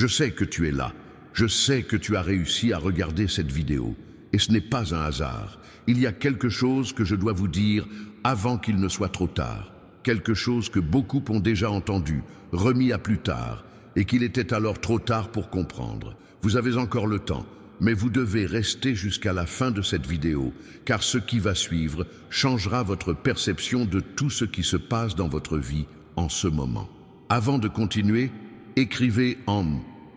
Je sais que tu es là. Je sais que tu as réussi à regarder cette vidéo. Et ce n'est pas un hasard. Il y a quelque chose que je dois vous dire avant qu'il ne soit trop tard. Quelque chose que beaucoup ont déjà entendu, remis à plus tard, et qu'il était alors trop tard pour comprendre. Vous avez encore le temps, mais vous devez rester jusqu'à la fin de cette vidéo, car ce qui va suivre changera votre perception de tout ce qui se passe dans votre vie en ce moment. Avant de continuer, écrivez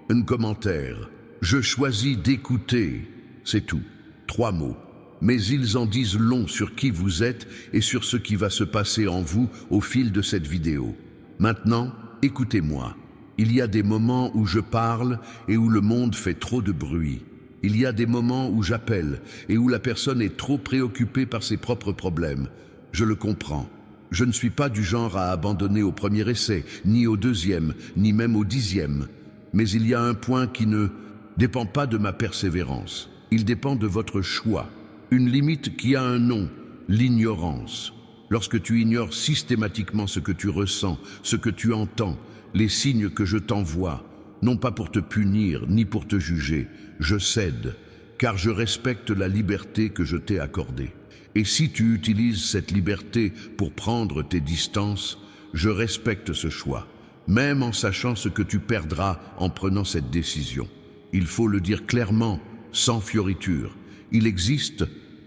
un commentaire. Je choisis d'écouter. C'est tout. 3 mots. Mais ils en disent long sur qui vous êtes et sur ce qui va se passer en vous au fil de cette vidéo. Maintenant, écoutez-moi. Il y a des moments où je parle et où le monde fait trop de bruit. Il y a des moments où j'appelle et où la personne est trop préoccupée par ses propres problèmes. Je le comprends. Je ne suis pas du genre à abandonner au premier essai, ni au deuxième, ni même au 10e. Mais il y a un point qui ne dépend pas de ma persévérance. Il dépend de votre choix. Une limite qui a un nom, l'ignorance. Lorsque tu ignores systématiquement ce que tu ressens, ce que tu entends, les signes que je t'envoie, non pas pour te punir ni pour te juger, je cède, car je respecte la liberté que je t'ai accordée. Et si tu utilises cette liberté pour prendre tes distances, je respecte ce choix, même en sachant ce que tu perdras en prenant cette décision. Il faut le dire clairement, sans fioriture. Il existe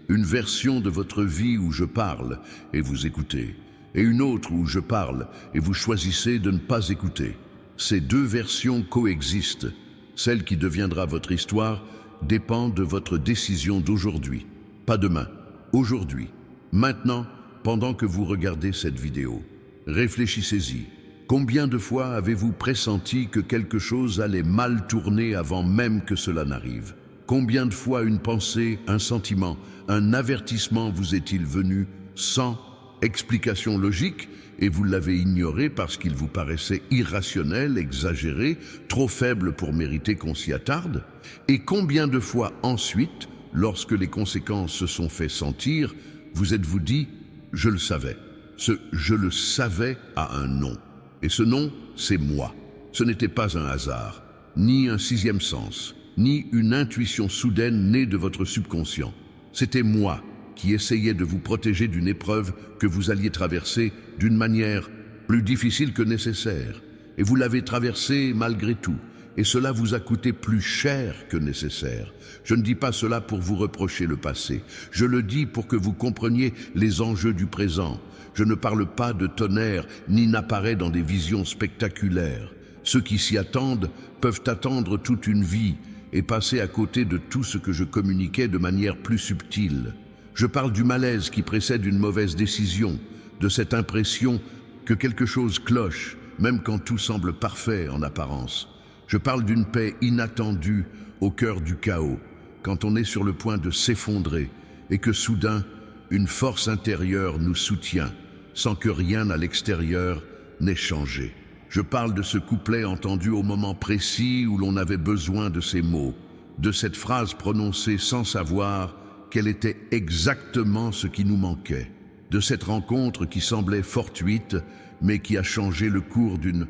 une version de votre vie où je parle et vous écoutez, et une autre où je parle et vous choisissez de ne pas écouter. Ces 2 versions coexistent. Celle qui deviendra votre histoire dépend de votre décision d'aujourd'hui, pas demain, aujourd'hui, maintenant, pendant que vous regardez cette vidéo. Réfléchissez-y. Combien de fois avez-vous pressenti que quelque chose allait mal tourner avant même que cela n'arrive ? Combien de fois une pensée, un sentiment, un avertissement vous est-il venu sans explication logique et vous l'avez ignoré parce qu'il vous paraissait irrationnel, exagéré, trop faible pour mériter qu'on s'y attarde? Et combien de fois ensuite, lorsque les conséquences se sont fait sentir, vous êtes-vous dit « je le savais ». Ce « je le savais » a un nom. Et ce nom, c'est moi. Ce n'était pas un hasard, ni un 6e sens, ni une intuition soudaine née de votre subconscient. C'était moi qui essayais de vous protéger d'une épreuve que vous alliez traverser d'une manière plus difficile que nécessaire. Et vous l'avez traversée malgré tout. Et cela vous a coûté plus cher que nécessaire. Je ne dis pas cela pour vous reprocher le passé. Je le dis pour que vous compreniez les enjeux du présent. Je ne parle pas de tonnerre, ni n'apparaît dans des visions spectaculaires. Ceux qui s'y attendent peuvent attendre toute une vie et passer à côté de tout ce que je communiquais de manière plus subtile. Je parle du malaise qui précède une mauvaise décision, de cette impression que quelque chose cloche, même quand tout semble parfait en apparence. Je parle d'une paix inattendue au cœur du chaos, quand on est sur le point de s'effondrer et que soudain, une force intérieure nous soutient, sans que rien à l'extérieur n'ait changé. Je parle de ce couplet entendu au moment précis où l'on avait besoin de ces mots, de cette phrase prononcée sans savoir quel était exactement ce qui nous manquait, de cette rencontre qui semblait fortuite, mais qui a changé le cours d'une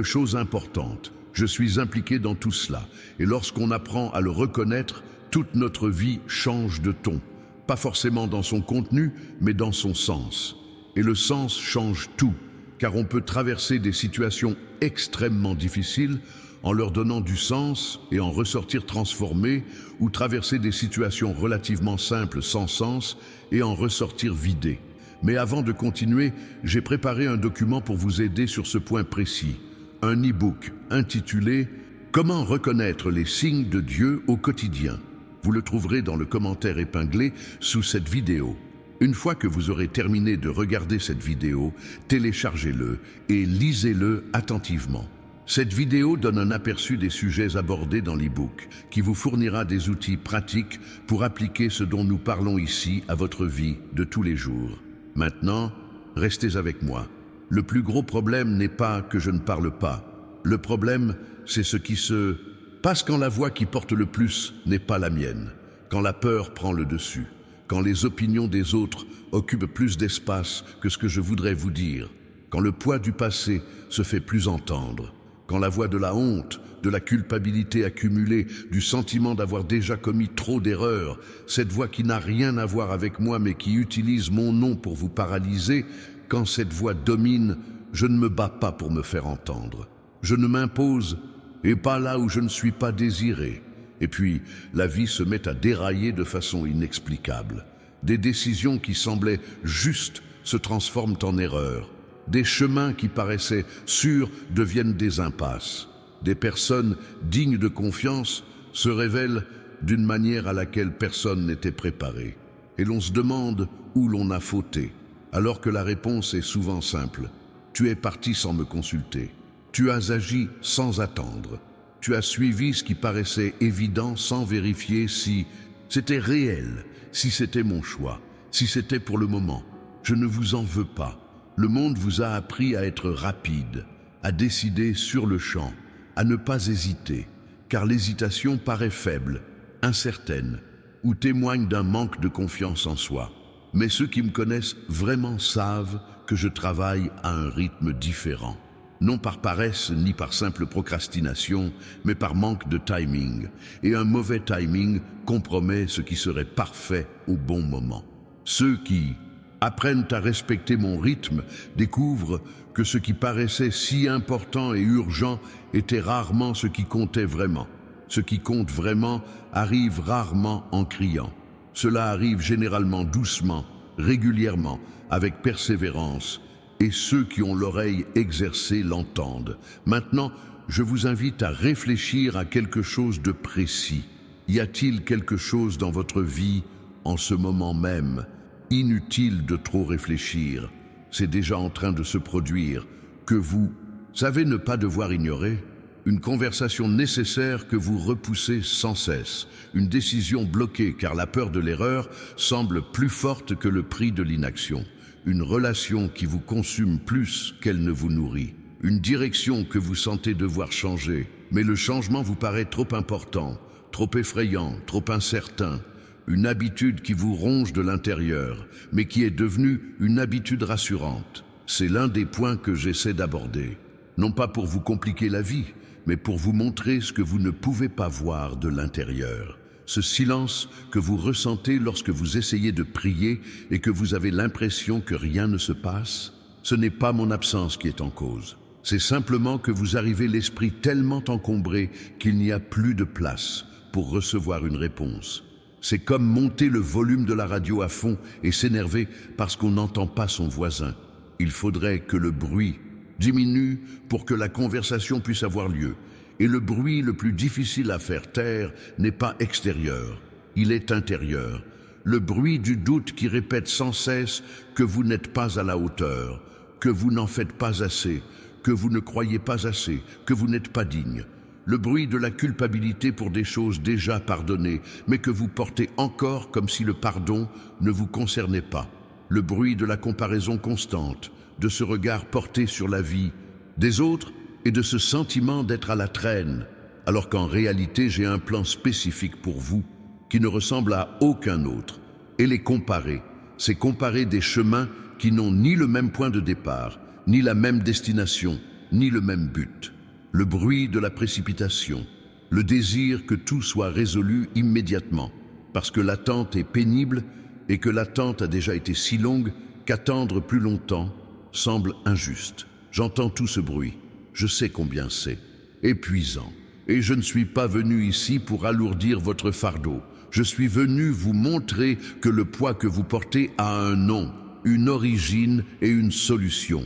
chose importante. Je suis impliqué dans tout cela, et lorsqu'on apprend à le reconnaître, toute notre vie change de ton, pas forcément dans son contenu, mais dans son sens. Et le sens change tout, car on peut traverser des situations extrêmement difficiles en leur donnant du sens et en ressortir transformé, ou traverser des situations relativement simples sans sens et en ressortir vidé. Mais avant de continuer, j'ai préparé un document pour vous aider sur ce point précis, un e-book intitulé « Comment reconnaître les signes de Dieu au quotidien ». Vous le trouverez dans le commentaire épinglé sous cette vidéo. Une fois que vous aurez terminé de regarder cette vidéo, téléchargez-le et lisez-le attentivement. Cette vidéo donne un aperçu des sujets abordés dans l'e-book, qui vous fournira des outils pratiques pour appliquer ce dont nous parlons ici à votre vie de tous les jours. Maintenant, restez avec moi. Le plus gros problème n'est pas que je ne parle pas. Le problème, c'est ce qui se passe quand la voix qui porte le plus n'est pas la mienne, quand la peur prend le dessus, quand les opinions des autres occupent plus d'espace que ce que je voudrais vous dire, quand le poids du passé se fait plus entendre, Quand la voix de la honte, de la culpabilité accumulée, du sentiment d'avoir déjà commis trop d'erreurs, cette voix qui n'a rien à voir avec moi mais qui utilise mon nom pour vous paralyser, quand cette voix domine, je ne me bats pas pour me faire entendre. Je ne m'impose, et pas là où je ne suis pas désiré. Et puis, la vie se met à dérailler de façon inexplicable. Des décisions qui semblaient justes se transforment en erreurs. Des chemins qui paraissaient sûrs deviennent des impasses. Des personnes dignes de confiance se révèlent d'une manière à laquelle personne n'était préparé. Et l'on se demande où l'on a fauté, alors que la réponse est souvent simple. Tu es parti sans me consulter. Tu as agi sans attendre. Tu as suivi ce qui paraissait évident sans vérifier si c'était réel, si c'était mon choix, si c'était pour le moment. Je ne vous en veux pas. Le monde vous a appris à être rapide, à décider sur le champ, à ne pas hésiter, car l'hésitation paraît faible, incertaine, ou témoigne d'un manque de confiance en soi. Mais ceux qui me connaissent vraiment savent que je travaille à un rythme différent. Non par paresse ni par simple procrastination, mais par manque de timing. Et un mauvais timing compromet ce qui serait parfait au bon moment. Ceux qui apprennent à respecter mon rythme découvrent que ce qui paraissait si important et urgent était rarement ce qui comptait vraiment. Ce qui compte vraiment arrive rarement en criant. Cela arrive généralement doucement, régulièrement, avec persévérance, et ceux qui ont l'oreille exercée l'entendent. Maintenant, je vous invite à réfléchir à quelque chose de précis. Y a-t-il quelque chose dans votre vie, en ce moment même? Inutile de trop réfléchir, c'est déjà en train de se produire, que vous savez ne pas devoir ignorer. Une conversation nécessaire que vous repoussez sans cesse, une décision bloquée car la peur de l'erreur semble plus forte que le prix de l'inaction. Une relation qui vous consume plus qu'elle ne vous nourrit. Une direction que vous sentez devoir changer, mais le changement vous paraît trop important, trop effrayant, trop incertain. Une habitude qui vous ronge de l'intérieur, mais qui est devenue une habitude rassurante. C'est l'un des points que j'essaie d'aborder. Non pas pour vous compliquer la vie, mais pour vous montrer ce que vous ne pouvez pas voir de l'intérieur. Ce silence que vous ressentez lorsque vous essayez de prier et que vous avez l'impression que rien ne se passe, ce n'est pas mon absence qui est en cause. C'est simplement que vous arrivez l'esprit tellement encombré qu'il n'y a plus de place pour recevoir une réponse. C'est comme monter le volume de la radio à fond et s'énerver parce qu'on n'entend pas son voisin. Il faudrait que le bruit diminue pour que la conversation puisse avoir lieu. Et le bruit le plus difficile à faire taire n'est pas extérieur, il est intérieur. Le bruit du doute qui répète sans cesse que vous n'êtes pas à la hauteur, que vous n'en faites pas assez, que vous ne croyez pas assez, que vous n'êtes pas digne. Le bruit de la culpabilité pour des choses déjà pardonnées, mais que vous portez encore comme si le pardon ne vous concernait pas. Le bruit de la comparaison constante, de ce regard porté sur la vie des autres et de ce sentiment d'être à la traîne, alors qu'en réalité j'ai un plan spécifique pour vous qui ne ressemble à aucun autre. Et les comparer, c'est comparer des chemins qui n'ont ni le même point de départ, ni la même destination, ni le même but. Le bruit de la précipitation, le désir que tout soit résolu immédiatement, parce que l'attente est pénible et que l'attente a déjà été si longue qu'attendre plus longtemps semble injuste. J'entends tout ce bruit, je sais combien c'est épuisant. Et je ne suis pas venu ici pour alourdir votre fardeau. Je suis venu vous montrer que le poids que vous portez a un nom, une origine et une solution.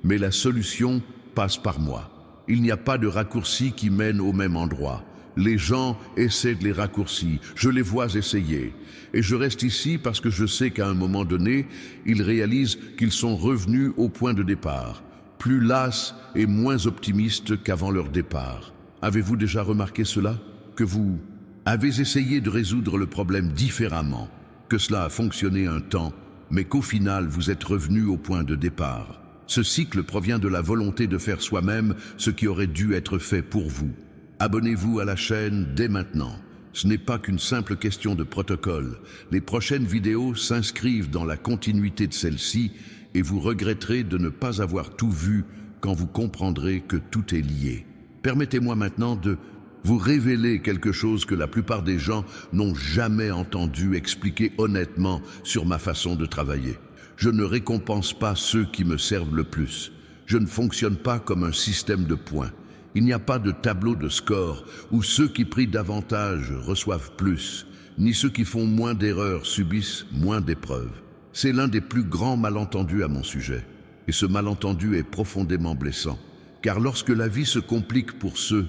Mais la solution passe par moi. Il n'y a pas de raccourci qui mène au même endroit. Les gens essaient de les raccourcis, je les vois essayer. Et je reste ici parce que je sais qu'à un moment donné, ils réalisent qu'ils sont revenus au point de départ, plus las et moins optimistes qu'avant leur départ. Avez-vous déjà remarqué cela? Que vous avez essayé de résoudre le problème différemment, que cela a fonctionné un temps, mais qu'au final vous êtes revenu au point de départ. Ce cycle provient de la volonté de faire soi-même ce qui aurait dû être fait pour vous. Abonnez-vous à la chaîne dès maintenant. Ce n'est pas qu'une simple question de protocole. Les prochaines vidéos s'inscrivent dans la continuité de celle-ci et vous regretterez de ne pas avoir tout vu quand vous comprendrez que tout est lié. permettez-moi maintenant de vous révéler quelque chose que la plupart des gens n'ont jamais entendu expliquer honnêtement sur ma façon de travailler. Je ne récompense pas ceux qui me servent le plus. Je ne fonctionne pas comme un système de points. Il n'y a pas de tableau de score où ceux qui prient davantage reçoivent plus, ni ceux qui font moins d'erreurs subissent moins d'épreuves. C'est l'un des plus grands malentendus à mon sujet. Et ce malentendu est profondément blessant. Car lorsque la vie se complique pour ceux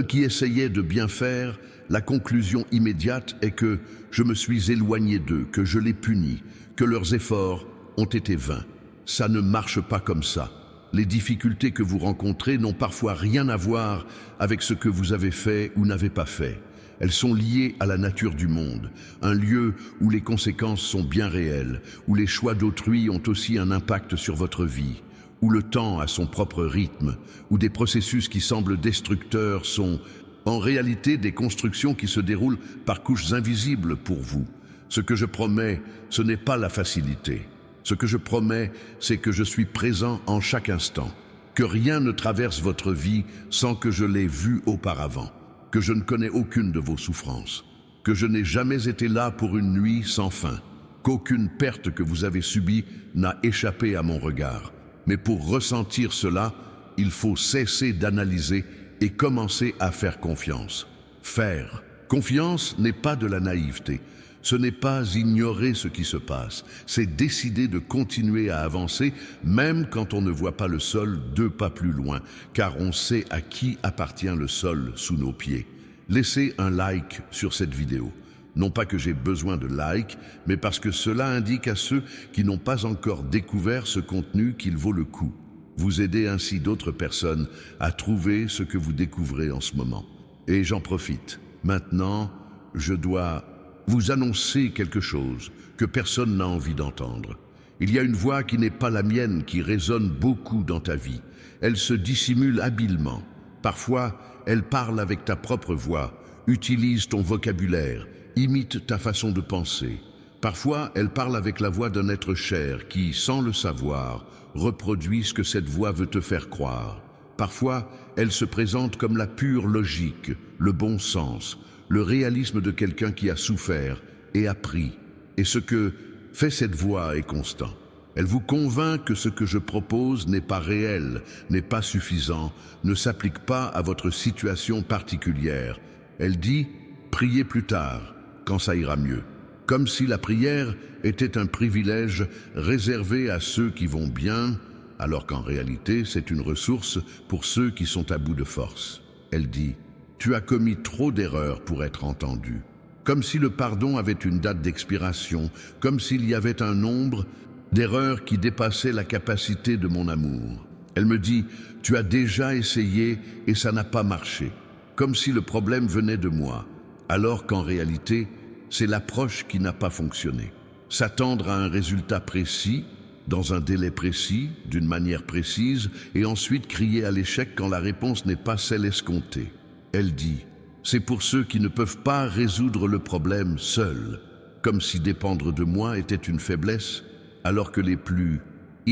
qui essayaient de bien faire, la conclusion immédiate est que je me suis éloigné d'eux, que je les punis, que leurs efforts ont été vains. Ça ne marche pas comme ça. Les difficultés que vous rencontrez n'ont parfois rien à voir avec ce que vous avez fait ou n'avez pas fait. Elles sont liées à la nature du monde, un lieu où les conséquences sont bien réelles, où les choix d'autrui ont aussi un impact sur votre vie, où le temps a son propre rythme, où des processus qui semblent destructeurs sont en réalité des constructions qui se déroulent par couches invisibles pour vous. Ce que je promets, ce n'est pas la facilité. Ce que je promets, c'est que je suis présent en chaque instant, que rien ne traverse votre vie sans que je l'ai vu auparavant, que je ne connais aucune de vos souffrances, que je n'ai jamais été là pour une nuit sans fin, qu'aucune perte que vous avez subie n'a échappé à mon regard. Mais pour ressentir cela, il faut cesser d'analyser et commencer à faire confiance. Faire confiance n'est pas de la naïveté. Ce n'est pas ignorer ce qui se passe, c'est décider de continuer à avancer même quand on ne voit pas le sol 2 pas plus loin, car on sait à qui appartient le sol sous nos pieds. Laissez un like sur cette vidéo. Non pas que j'ai besoin de likes, mais parce que cela indique à ceux qui n'ont pas encore découvert ce contenu qu'il vaut le coup. Vous aidez ainsi d'autres personnes à trouver ce que vous découvrez en ce moment. Et j'en profite. Maintenant, je dois vous annoncer quelque chose que personne n'a envie d'entendre. Il y a une voix qui n'est pas la mienne qui résonne beaucoup dans ta vie. Elle se dissimule habilement. Parfois, elle parle avec ta propre voix, utilise ton vocabulaire, imite ta façon de penser. Parfois, elle parle avec la voix d'un être cher qui, sans le savoir, reproduit ce que cette voix veut te faire croire. Parfois, elle se présente comme la pure logique, le bon sens, le réalisme de quelqu'un qui a souffert et appris. Et ce que fait cette voix est constant. Elle vous convainc que ce que je propose n'est pas réel, n'est pas suffisant, ne s'applique pas à votre situation particulière. Elle dit « priez plus tard, quand ça ira mieux ». Comme si la prière était un privilège réservé à ceux qui vont bien, alors qu'en réalité c'est une ressource pour ceux qui sont à bout de force. Elle dit « tu as commis trop d'erreurs pour être entendu ». Comme si le pardon avait une date d'expiration, comme s'il y avait un nombre d'erreurs qui dépassaient la capacité de mon amour. Elle me dit « tu as déjà essayé et ça n'a pas marché », comme si le problème venait de moi, alors qu'en réalité, c'est l'approche qui n'a pas fonctionné. S'attendre à un résultat précis, dans un délai précis, d'une manière précise, et ensuite crier à l'échec quand la réponse n'est pas celle escomptée. Elle dit « c'est pour ceux qui ne peuvent pas résoudre le problème seuls », comme si dépendre de moi était une faiblesse, alors que les plus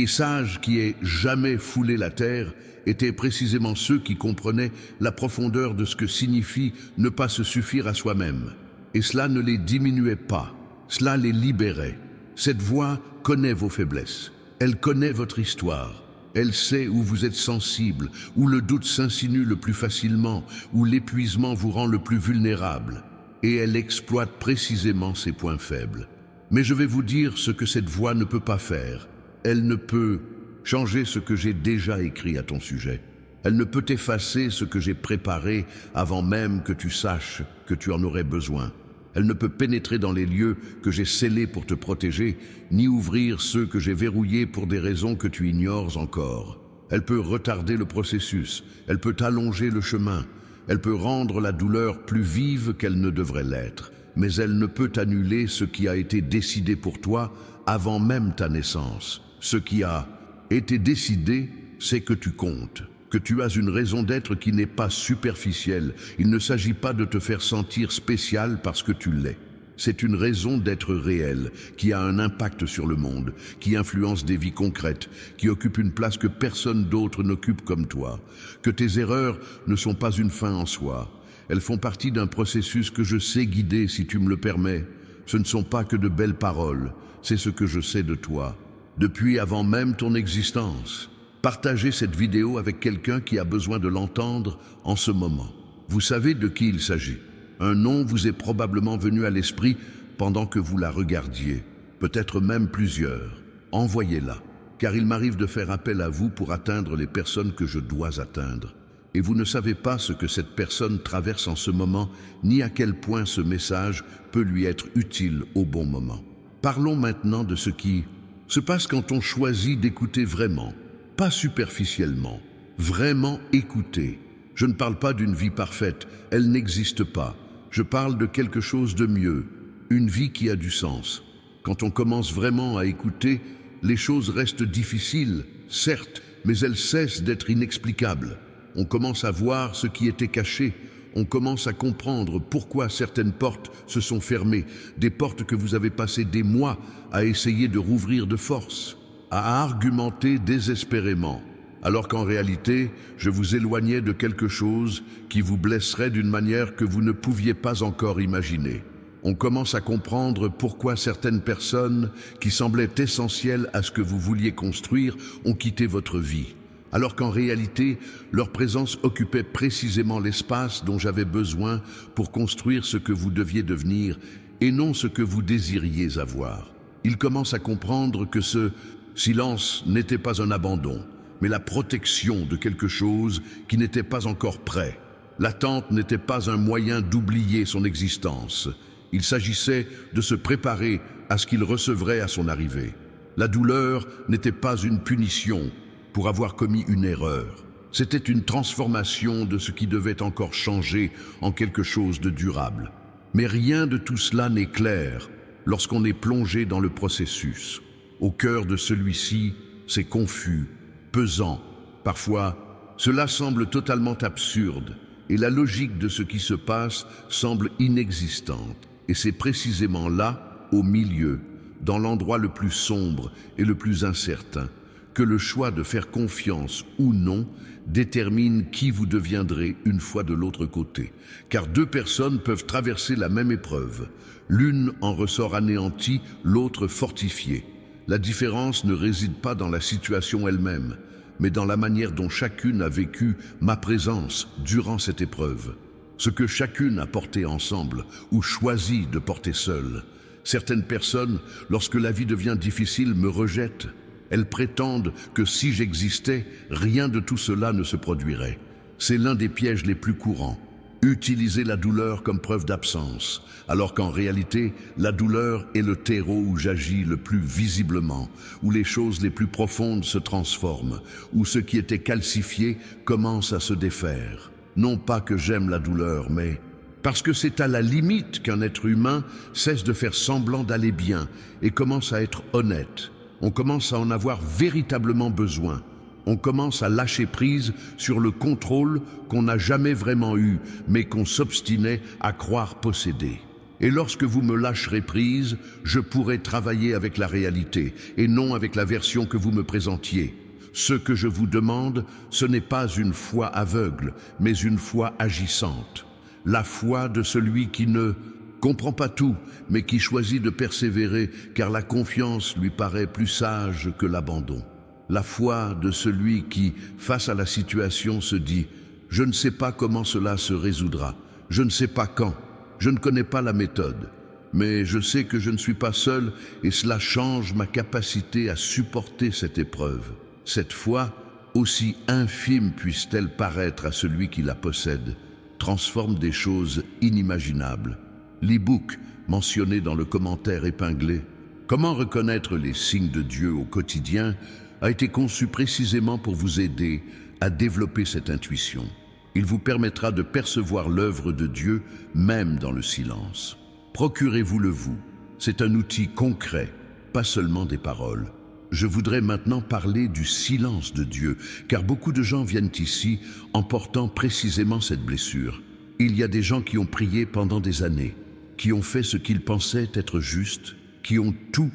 sages qui aient jamais foulé la terre étaient précisément ceux qui comprenaient la profondeur de ce que signifie ne pas se suffire à soi-même. Et cela ne les diminuait pas, cela les libérait. Cette voix connaît vos faiblesses, elle connaît votre histoire. Elle sait où vous êtes sensible, où le doute s'insinue le plus facilement, où l'épuisement vous rend le plus vulnérable. Et elle exploite précisément ces points faibles. Mais je vais vous dire ce que cette voix ne peut pas faire. Elle ne peut changer ce que j'ai déjà écrit à ton sujet. Elle ne peut effacer ce que j'ai préparé avant même que tu saches que tu en aurais besoin. Elle ne peut pénétrer dans les lieux que j'ai scellés pour te protéger, ni ouvrir ceux que j'ai verrouillés pour des raisons que tu ignores encore. Elle peut retarder le processus, elle peut allonger le chemin, elle peut rendre la douleur plus vive qu'elle ne devrait l'être, mais elle ne peut annuler ce qui a été décidé pour toi avant même ta naissance. Ce qui a été décidé, c'est que tu comptes, que tu as une raison d'être qui n'est pas superficielle. Il ne s'agit pas de te faire sentir spécial parce que tu l'es. C'est une raison d'être réelle, qui a un impact sur le monde, qui influence des vies concrètes, qui occupe une place que personne d'autre n'occupe comme toi. Que tes erreurs ne sont pas une fin en soi. Elles font partie d'un processus que je sais guider si tu me le permets. Ce ne sont pas que de belles paroles, c'est ce que je sais de toi, depuis avant même ton existence. Partagez cette vidéo avec quelqu'un qui a besoin de l'entendre en ce moment. Vous savez de qui il s'agit. Un nom vous est probablement venu à l'esprit pendant que vous la regardiez, peut-être même plusieurs. Envoyez-la, car il m'arrive de faire appel à vous pour atteindre les personnes que je dois atteindre. Et vous ne savez pas ce que cette personne traverse en ce moment, ni à quel point ce message peut lui être utile au bon moment. Parlons maintenant de ce qui se passe quand on choisit d'écouter vraiment, pas superficiellement, vraiment écouter. Je ne parle pas d'une vie parfaite, elle n'existe pas. Je parle de quelque chose de mieux, une vie qui a du sens. Quand on commence vraiment à écouter, les choses restent difficiles, certes, mais elles cessent d'être inexplicables. On commence à voir ce qui était caché, on commence à comprendre pourquoi certaines portes se sont fermées, des portes que vous avez passé des mois à essayer de rouvrir de force, à argumenter désespérément, alors qu'en réalité, je vous éloignais de quelque chose qui vous blesserait d'une manière que vous ne pouviez pas encore imaginer. On commence à comprendre pourquoi certaines personnes qui semblaient essentielles à ce que vous vouliez construire ont quitté votre vie, alors qu'en réalité, leur présence occupait précisément l'espace dont j'avais besoin pour construire ce que vous deviez devenir et non ce que vous désiriez avoir. Ils commencent à comprendre que ce silence n'était pas un abandon, mais la protection de quelque chose qui n'était pas encore prêt. L'attente n'était pas un moyen d'oublier son existence. Il s'agissait de se préparer à ce qu'il recevrait à son arrivée. La douleur n'était pas une punition pour avoir commis une erreur. C'était une transformation de ce qui devait encore changer en quelque chose de durable. Mais rien de tout cela n'est clair lorsqu'on est plongé dans le processus. Au cœur de celui-ci, c'est confus, pesant. Parfois, cela semble totalement absurde et la logique de ce qui se passe semble inexistante. Et c'est précisément là, au milieu, dans l'endroit le plus sombre et le plus incertain, que le choix de faire confiance ou non détermine qui vous deviendrez une fois de l'autre côté. Car deux personnes peuvent traverser la même épreuve. L'une en ressort anéantie, l'autre fortifiée. La différence ne réside pas dans la situation elle-même, mais dans la manière dont chacune a vécu ma présence durant cette épreuve. Ce que chacune a porté ensemble ou choisi de porter seule. Certaines personnes, lorsque la vie devient difficile, me rejettent. Elles prétendent que si j'existais, rien de tout cela ne se produirait. C'est l'un des pièges les plus courants. Utiliser la douleur comme preuve d'absence, alors qu'en réalité, la douleur est le terreau où j'agis le plus visiblement, où les choses les plus profondes se transforment, où ce qui était calcifié commence à se défaire. Non pas que j'aime la douleur, mais parce que c'est à la limite qu'un être humain cesse de faire semblant d'aller bien et commence à être honnête. On commence à en avoir véritablement besoin. On commence à lâcher prise sur le contrôle qu'on n'a jamais vraiment eu, mais qu'on s'obstinait à croire posséder. Et lorsque vous me lâcherez prise, je pourrai travailler avec la réalité et non avec la version que vous me présentiez. Ce que je vous demande, ce n'est pas une foi aveugle, mais une foi agissante. La foi de celui qui ne comprend pas tout, mais qui choisit de persévérer, car la confiance lui paraît plus sage que l'abandon. La foi de celui qui, face à la situation, se dit « Je ne sais pas comment cela se résoudra, je ne sais pas quand, je ne connais pas la méthode, mais je sais que je ne suis pas seul et cela change ma capacité à supporter cette épreuve. » Cette foi, aussi infime puisse-t-elle paraître à celui qui la possède, transforme des choses inimaginables. L'e-book, mentionné dans le commentaire épinglé, « Comment reconnaître les signes de Dieu au quotidien ?» a été conçu précisément pour vous aider à développer cette intuition. Il vous permettra de percevoir l'œuvre de Dieu même dans le silence. Procurez-vous-le vous. C'est un outil concret, pas seulement des paroles. Je voudrais maintenant parler du silence de Dieu, car beaucoup de gens viennent ici en portant précisément cette blessure. Il y a des gens qui ont prié pendant des années. qui ont fait ce qu'ils pensaient être juste, qui ont tout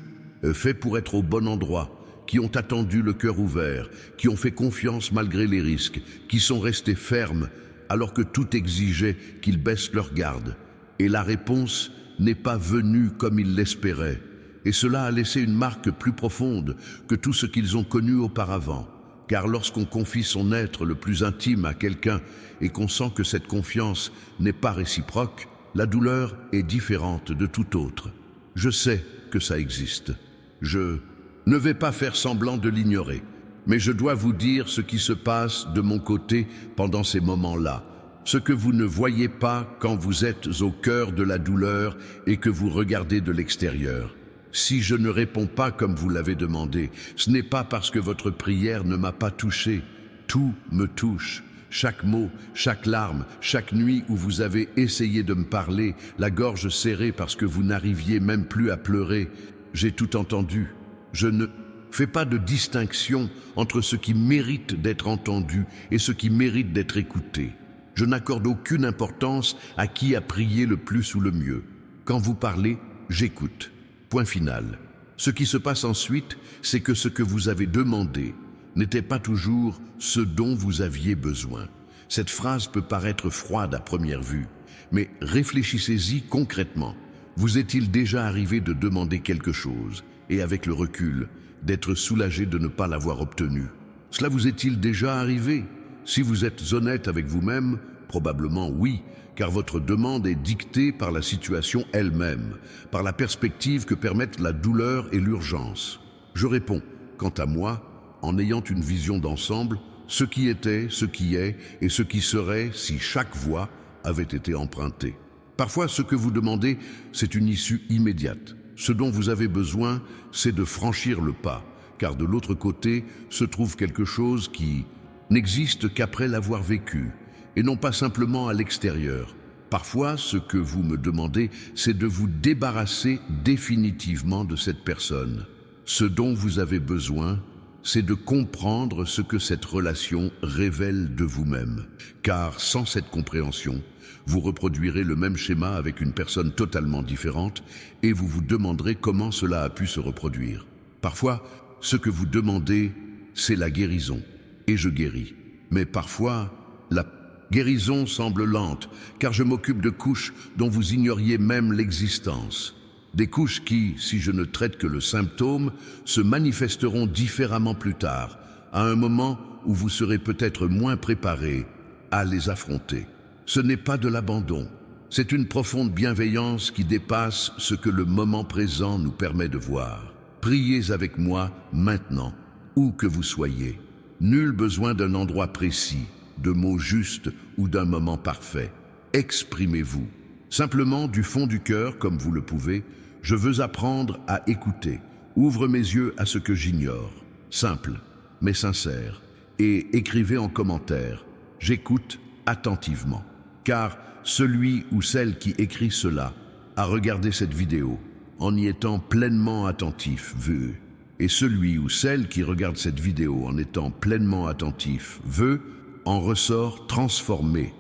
fait pour être au bon endroit, qui ont attendu le cœur ouvert, qui ont fait confiance malgré les risques, qui sont restés fermes alors que tout exigeait qu'ils baissent leur garde. Et la réponse n'est pas venue comme ils l'espéraient. Et cela a laissé une marque plus profonde que tout ce qu'ils ont connu auparavant. Car lorsqu'on confie son être le plus intime à quelqu'un et qu'on sent que cette confiance n'est pas réciproque, la douleur est différente de tout autre. Je sais que ça existe. Je ne vais pas faire semblant de l'ignorer, mais je dois vous dire ce qui se passe de mon côté pendant ces moments-là, ce que vous ne voyez pas quand vous êtes au cœur de la douleur et que vous regardez de l'extérieur. Si je ne réponds pas comme vous l'avez demandé, ce n'est pas parce que votre prière ne m'a pas touché. Tout me touche. Chaque mot, chaque larme, chaque nuit où vous avez essayé de me parler, la gorge serrée parce que vous n'arriviez même plus à pleurer, j'ai tout entendu. Je ne fais pas de distinction entre ce qui mérite d'être entendu et ce qui mérite d'être écouté. Je n'accorde aucune importance à qui a prié le plus ou le mieux. Quand vous parlez, j'écoute. Point final. Ce qui se passe ensuite, c'est que ce que vous avez demandé n'était pas toujours ce dont vous aviez besoin. Cette phrase peut paraître froide à première vue, mais réfléchissez-y concrètement. Vous est-il déjà arrivé de demander quelque chose, et avec le recul, d'être soulagé de ne pas l'avoir obtenu? Cela vous est-il déjà arrivé? Si vous êtes honnête avec vous-même, probablement oui, car votre demande est dictée par la situation elle-même, par la perspective que permettent la douleur et l'urgence. Je réponds, quant à moi, en ayant une vision d'ensemble, ce qui était, ce qui est et ce qui serait si chaque voie avait été empruntée. Parfois, ce que vous demandez, c'est une issue immédiate. Ce dont vous avez besoin, c'est de franchir le pas, car de l'autre côté se trouve quelque chose qui n'existe qu'après l'avoir vécu, et non pas simplement à l'extérieur. Parfois, ce que vous me demandez, c'est de vous débarrasser définitivement de cette personne. Ce dont vous avez besoin, c'est de comprendre ce que cette relation révèle de vous-même. Car sans cette compréhension, vous reproduirez le même schéma avec une personne totalement différente et vous vous demanderez comment cela a pu se reproduire. Parfois, ce que vous demandez, c'est la guérison, et je guéris. Mais parfois, la guérison semble lente, car je m'occupe de couches dont vous ignoriez même l'existence. Des couches qui, si je ne traite que le symptôme, se manifesteront différemment plus tard, à un moment où vous serez peut-être moins préparé à les affronter. Ce n'est pas de l'abandon, c'est une profonde bienveillance qui dépasse ce que le moment présent nous permet de voir. Priez avec moi maintenant, où que vous soyez. Nul besoin d'un endroit précis, de mots justes ou d'un moment parfait. Exprimez-vous. Simplement, du fond du cœur, comme vous le pouvez, je veux apprendre à écouter. Ouvre mes yeux à ce que j'ignore. Simple, mais sincère. Et écrivez en commentaire. J'écoute attentivement. Car celui ou celle qui écrit cela a regardé cette vidéo en y étant pleinement attentif, veut. Et celui ou celle qui regarde cette vidéo en étant pleinement attentif, veut, en ressort transformé.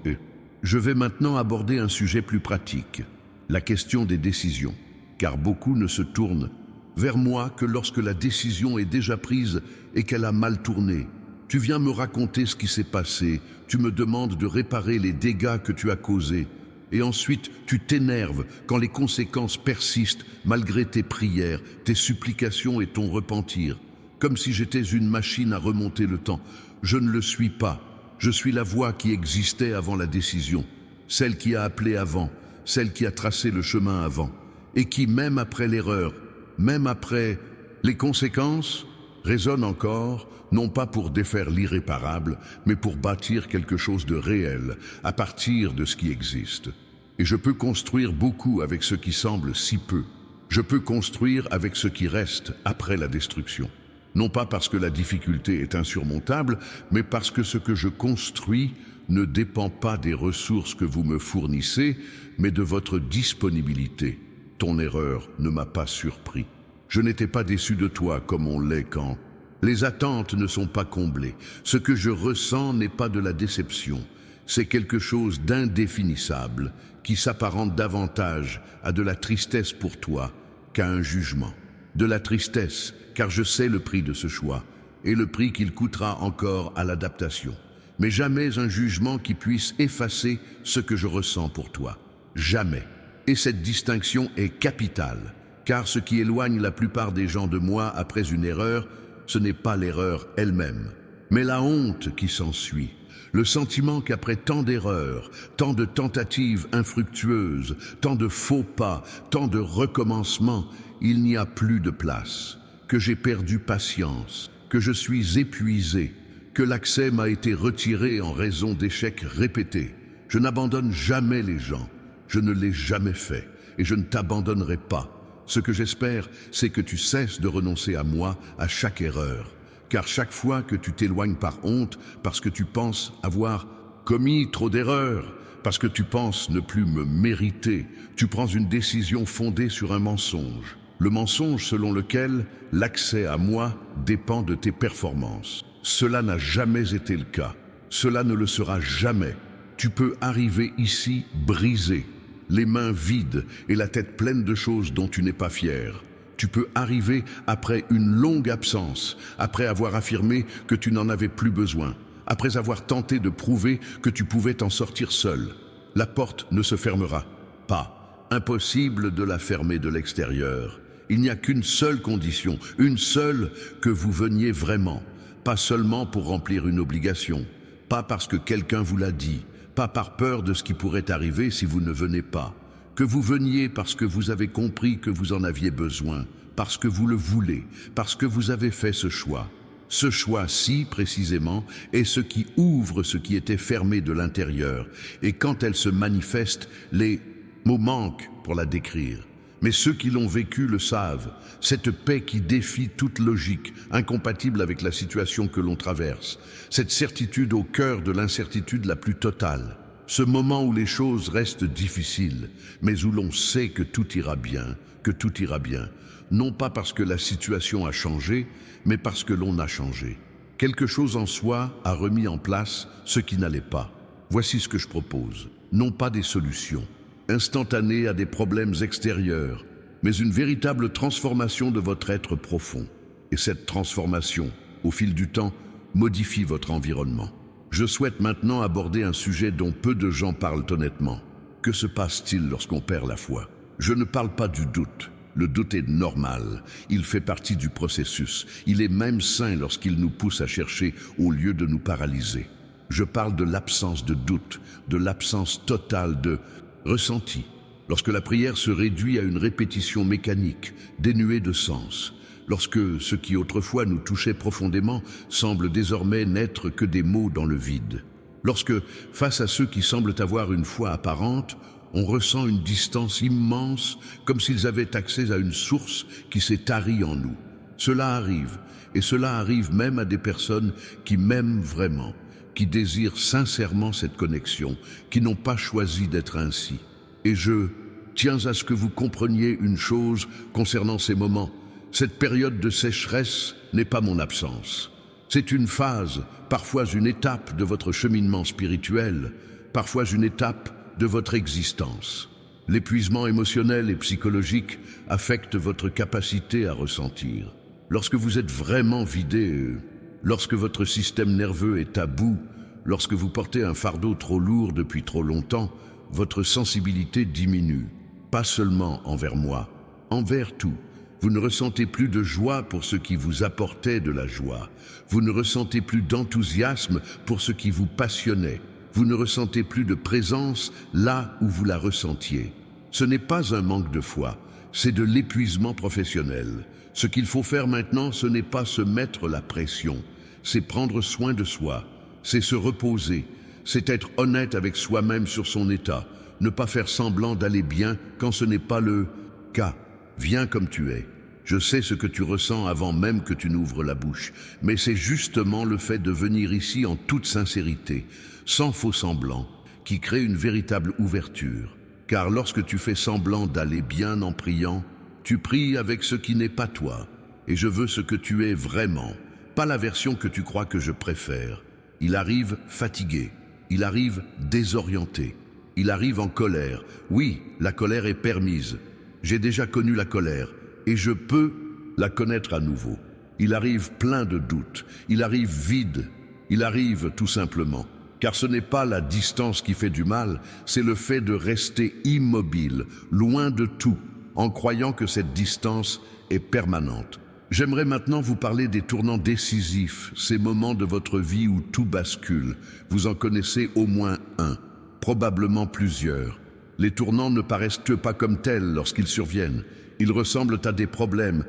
Je vais maintenant aborder un sujet plus pratique, la question des décisions, car beaucoup ne se tournent vers moi que lorsque la décision est déjà prise et qu'elle a mal tourné. Tu viens me raconter ce qui s'est passé, tu me demandes de réparer les dégâts que tu as causés, et ensuite tu t'énerves quand les conséquences persistent malgré tes prières, tes supplications et ton repentir, comme si j'étais une machine à remonter le temps. Je ne le suis pas. Je suis la voix qui existait avant la décision, celle qui a appelé avant, celle qui a tracé le chemin avant, et qui, même après l'erreur, même après les conséquences, résonne encore, non pas pour défaire l'irréparable, mais pour bâtir quelque chose de réel à partir de ce qui existe. Et je peux construire beaucoup avec ce qui semble si peu. Je peux construire avec ce qui reste après la destruction. Non pas parce que la difficulté est insurmontable, mais parce que ce que je construis ne dépend pas des ressources que vous me fournissez, mais de votre disponibilité. Ton erreur ne m'a pas surpris. Je n'étais pas déçu de toi comme on l'est quand les attentes ne sont pas comblées. Ce que je ressens n'est pas de la déception, C'est quelque chose d'indéfinissable qui s'apparente davantage à de la tristesse pour toi qu'à un jugement. De la tristesse, car je sais le prix de ce choix et le prix qu'il coûtera encore à l'adaptation. Mais jamais un jugement qui puisse effacer ce que je ressens pour toi. Jamais. Et cette distinction est capitale, car ce qui éloigne la plupart des gens de moi après une erreur, ce n'est pas l'erreur elle-même, mais la honte qui s'ensuit. Le sentiment qu'après tant d'erreurs, tant de tentatives infructueuses, tant de faux pas, tant de recommencements, il n'y a plus de place, que j'ai perdu patience, que je suis épuisé, que l'accès m'a été retiré en raison d'échecs répétés. Je n'abandonne jamais les gens, je ne l'ai jamais fait et je ne t'abandonnerai pas. Ce que j'espère, c'est que tu cesses de renoncer à moi à chaque erreur. Car chaque fois que tu t'éloignes par honte, parce que tu penses avoir commis trop d'erreurs, parce que tu penses ne plus me mériter, tu prends une décision fondée sur un mensonge. Le mensonge selon lequel l'accès à moi dépend de tes performances. Cela n'a jamais été le cas. Cela ne le sera jamais. Tu peux arriver ici brisé, les mains vides et la tête pleine de choses dont tu n'es pas fier. Tu peux arriver après une longue absence, après avoir affirmé que tu n'en avais plus besoin, après avoir tenté de prouver que tu pouvais t'en sortir seul. La porte ne se fermera pas. Impossible de la fermer de l'extérieur. Il n'y a qu'une seule condition, une seule, que vous veniez vraiment. Pas seulement pour remplir une obligation, pas parce que quelqu'un vous l'a dit, pas par peur de ce qui pourrait arriver si vous ne venez pas. Que vous veniez parce que vous avez compris que vous en aviez besoin, parce que vous le voulez, parce que vous avez fait ce choix. Ce choix-ci, précisément, est ce qui ouvre ce qui était fermé de l'intérieur. Et quand elle se manifeste, les mots manquent pour la décrire. Mais ceux qui l'ont vécu le savent, cette paix qui défie toute logique, incompatible avec la situation que l'on traverse, cette certitude au cœur de l'incertitude la plus totale, ce moment où les choses restent difficiles, mais où l'on sait que tout ira bien, non pas parce que la situation a changé, mais parce que l'on a changé. Quelque chose en soi a remis en place ce qui n'allait pas. Voici ce que je propose, non pas des solutions instantanées à des problèmes extérieurs, mais une véritable transformation de votre être profond. Et cette transformation, au fil du temps, modifie votre environnement. Je souhaite maintenant aborder un sujet dont peu de gens parlent honnêtement. Que se passe-t-il lorsqu'on perd la foi? Je ne parle pas du doute. Le doute est normal, il fait partie du processus. Il est même sain lorsqu'il nous pousse à chercher au lieu de nous paralyser. Je parle de l'absence de doute, de l'absence totale de ressenti. Lorsque la prière se réduit à une répétition mécanique, dénuée de sens. Lorsque ce qui autrefois nous touchait profondément semble désormais n'être que des mots dans le vide. Lorsque, face à ceux qui semblent avoir une foi apparente, on ressent une distance immense, comme s'ils avaient accès à une source qui s'est tarie en nous. Cela arrive, et cela arrive même à des personnes qui m'aiment vraiment, qui désirent sincèrement cette connexion, qui n'ont pas choisi d'être ainsi. Et je tiens à ce que vous compreniez une chose concernant ces moments. Cette période de sécheresse n'est pas mon absence. C'est une phase, parfois une étape de votre cheminement spirituel, parfois une étape de votre existence. L'épuisement émotionnel et psychologique affecte votre capacité à ressentir. Lorsque vous êtes vraiment vidé, lorsque votre système nerveux est à bout, lorsque vous portez un fardeau trop lourd depuis trop longtemps, votre sensibilité diminue. Pas seulement envers moi, envers tout. Vous ne ressentez plus de joie pour ce qui vous apportait de la joie. Vous ne ressentez plus d'enthousiasme pour ce qui vous passionnait. Vous ne ressentez plus de présence là où vous la ressentiez. Ce n'est pas un manque de foi, c'est de l'épuisement professionnel. Ce qu'il faut faire maintenant, ce n'est pas se mettre la pression, c'est prendre soin de soi, c'est se reposer, c'est être honnête avec soi-même sur son état, ne pas faire semblant d'aller bien quand ce n'est pas le cas. Viens comme tu es. Je sais ce que tu ressens avant même que tu n'ouvres la bouche, mais c'est justement le fait de venir ici en toute sincérité, sans faux semblant, qui crée une véritable ouverture. Car lorsque tu fais semblant d'aller bien en priant, tu pries avec ce qui n'est pas toi. Et je veux ce que tu es vraiment, pas la version que tu crois que je préfère. Il arrive fatigué, Il arrive désorienté. Il arrive en colère. Oui, la colère est permise. J'ai déjà connu la colère et je peux la connaître à nouveau. Il arrive plein de doutes. Il arrive vide. Il arrive tout simplement. Car ce n'est pas la distance qui fait du mal, c'est le fait de rester immobile, loin de tout, en croyant que cette distance est permanente. J'aimerais maintenant vous parler des tournants décisifs, ces moments de votre vie où tout bascule. Vous en connaissez au moins un, probablement plusieurs. Les tournants ne paraissent pas comme tels lorsqu'ils surviennent. Ils ressemblent à des problèmes,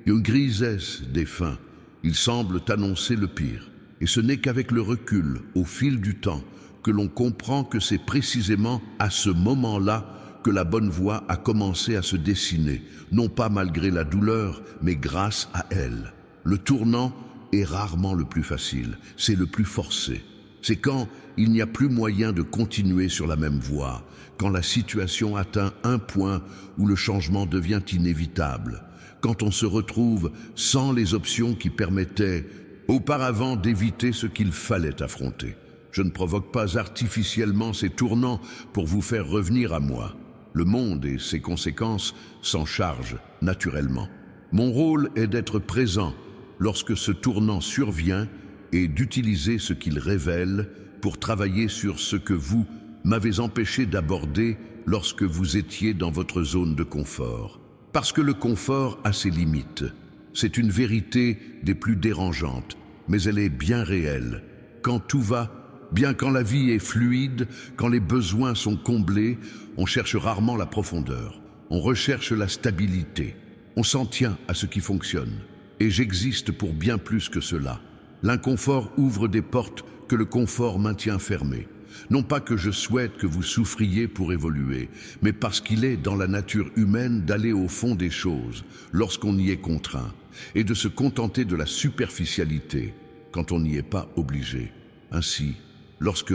une grisesse des fins. Ils semblent annoncer le pire. Et ce n'est qu'avec le recul, au fil du temps, que l'on comprend que c'est précisément à ce moment-là que la bonne voie a commencé à se dessiner, non pas malgré la douleur, mais grâce à elle. Le tournant est rarement le plus facile, c'est le plus forcé. C'est quand il n'y a plus moyen de continuer sur la même voie, quand la situation atteint un point où le changement devient inévitable, quand on se retrouve sans les options qui permettaient auparavant d'éviter ce qu'il fallait affronter. Je ne provoque pas artificiellement ces tournants pour vous faire revenir à moi. Le monde et ses conséquences s'en chargent naturellement. Mon rôle est d'être présent lorsque ce tournant survient et d'utiliser ce qu'il révèle pour travailler sur ce que vous m'avez empêché d'aborder lorsque vous étiez dans votre zone de confort. Parce que le confort a ses limites. C'est une vérité des plus dérangeantes, mais elle est bien réelle. Quand tout va bien, quand la vie est fluide, quand les besoins sont comblés, on cherche rarement la profondeur. On recherche la stabilité. On s'en tient à ce qui fonctionne. Et j'existe pour bien plus que cela. L'inconfort ouvre des portes que le confort maintient fermées. Non pas que je souhaite que vous souffriez pour évoluer, mais parce qu'il est dans la nature humaine d'aller au fond des choses lorsqu'on y est contraint, et de se contenter de la superficialité quand on n'y est pas obligé. Ainsi, lorsque